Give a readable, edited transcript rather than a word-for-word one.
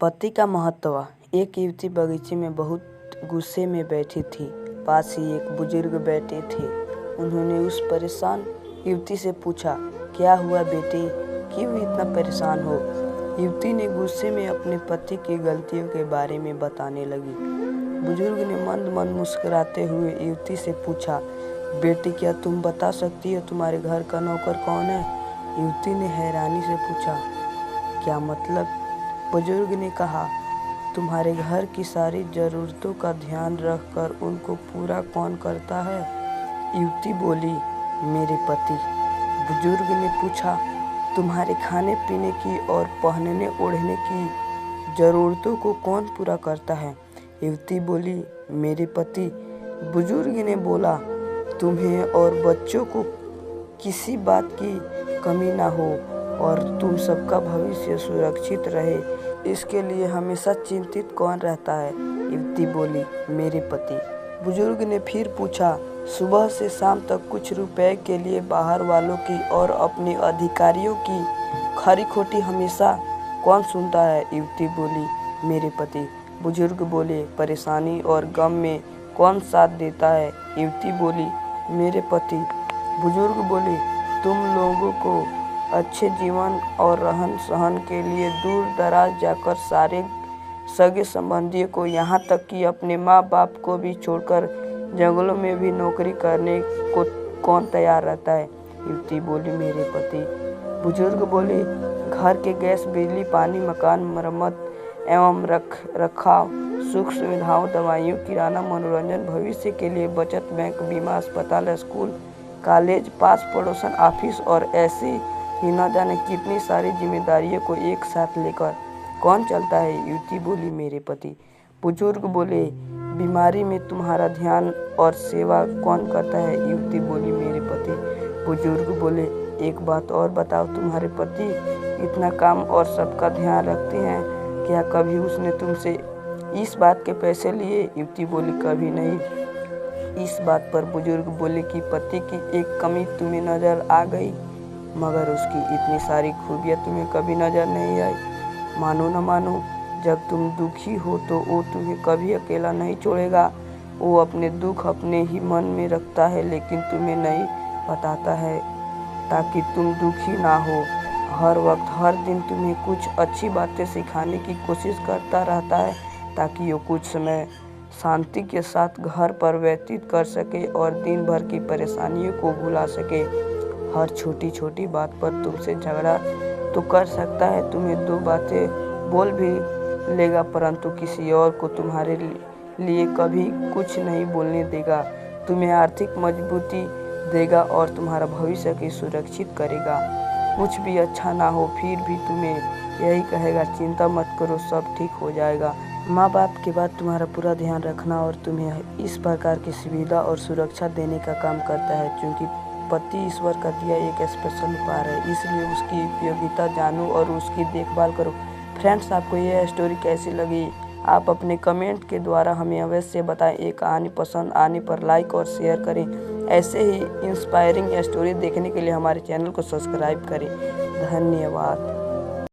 पति का महत्व। एक युवती बगीचे में बहुत गुस्से में बैठी थी। पास ही एक बुजुर्ग बैठे थे। उन्होंने उस परेशान युवती से पूछा, क्या हुआ बेटे, क्यों इतना परेशान हो? युवती ने गुस्से में अपने पति की गलतियों के बारे में बताने लगी। बुजुर्ग ने मंद मंद मुस्कुराते हुए युवती से पूछा, बेटी क्या तुम बता सकती हो तुम्हारे घर का नौकर कौन है? युवती ने हैरानी से पूछा, क्या मतलब? बुजुर्ग ने कहा, तुम्हारे घर की सारी ज़रूरतों का ध्यान रखकर उनको पूरा कौन करता है? युवती बोली, मेरे पति। बुजुर्ग ने पूछा, तुम्हारे खाने पीने की और पहनने ओढ़ने की ज़रूरतों को कौन पूरा करता है? युवती बोली, मेरे पति। बुजुर्ग ने बोला, तुम्हें और बच्चों को किसी बात की कमी ना हो और तुम सबका भविष्य सुरक्षित रहे, इसके लिए हमेशा चिंतित कौन रहता है? युवती बोली, मेरे पति। बुजुर्ग ने फिर पूछा, सुबह से शाम तक कुछ रुपए के लिए बाहर वालों की और अपने अधिकारियों की खरी खोटी हमेशा कौन सुनता है? युवती बोली, मेरे पति। बुजुर्ग बोले, परेशानी और गम में कौन साथ देता है? युवती बोली, मेरे पति। बुजुर्ग बोले, तुम लोगों को अच्छे जीवन और रहन सहन के लिए दूर दराज जाकर सारे सगे संबंधियों को, यहाँ तक कि अपने माँ बाप को भी छोड़कर जंगलों में भी नौकरी करने को कौन तैयार रहता है? युवती बोली, मेरे पति। बुजुर्ग बोले, घर के गैस बिजली पानी मकान मरम्मत एवं रखाव सुख सुविधाओं दवाइयों किराना मनोरंजन भविष्य के लिए बचत बैंक बीमा अस्पताल स्कूल कॉलेज पास पड़ोसन ऑफिस और ऐसी ही न जाने कितनी सारी जिम्मेदारियों को एक साथ लेकर कौन चलता है? युवती बोली, मेरे पति। बुजुर्ग बोले, बीमारी में तुम्हारा ध्यान और सेवा कौन करता है? युवती बोली, मेरे पति। बुजुर्ग बोले, एक बात और बताओ, तुम्हारे पति इतना काम और सबका ध्यान रखते हैं, क्या कभी उसने तुमसे इस बात के पैसे लिए? युवती बोली, कभी नहीं। इस बात पर बुजुर्ग बोले कि पति की एक कमी तुम्हें नजर आ गई, मगर उसकी इतनी सारी खूबियाँ तुम्हें कभी नजर नहीं आई। मानो न मानो, जब तुम दुखी हो तो वो तुम्हें कभी अकेला नहीं छोड़ेगा। वो अपने दुख अपने ही मन में रखता है, लेकिन तुम्हें नहीं बताता है ताकि तुम दुखी ना हो। हर वक्त हर दिन तुम्हें कुछ अच्छी बातें सिखाने की कोशिश करता रहता है ताकि वो कुछ समय शांति के साथ घर पर व्यतीत कर सके और दिन भर की परेशानियों को भुला सके। हर छोटी छोटी बात पर तुमसे झगड़ा तो कर सकता है, तुम्हें दो बातें बोल भी लेगा, परंतु किसी और को तुम्हारे लिए कभी कुछ नहीं बोलने देगा। तुम्हें आर्थिक मजबूती देगा और तुम्हारा भविष्य की सुरक्षित करेगा। कुछ भी अच्छा ना हो फिर भी तुम्हें यही कहेगा, चिंता मत करो, सब ठीक हो जाएगा। माँ बाप के बाद तुम्हारा पूरा ध्यान रखना और तुम्हें इस प्रकार की सुविधा और सुरक्षा देने का काम करता है। क्योंकि पति ईश्वर का दिया एक स्पेशल उपहार है, इसलिए उसकी उपयोगिता जानो और उसकी देखभाल करो। फ्रेंड्स, आपको यह स्टोरी कैसी लगी? आप अपने कमेंट के द्वारा हमें अवश्य बताएं। एक कहानी पसंद आने पर लाइक और शेयर करें। ऐसे ही इंस्पायरिंग स्टोरी देखने के लिए हमारे चैनल को सब्सक्राइब करें। धन्यवाद।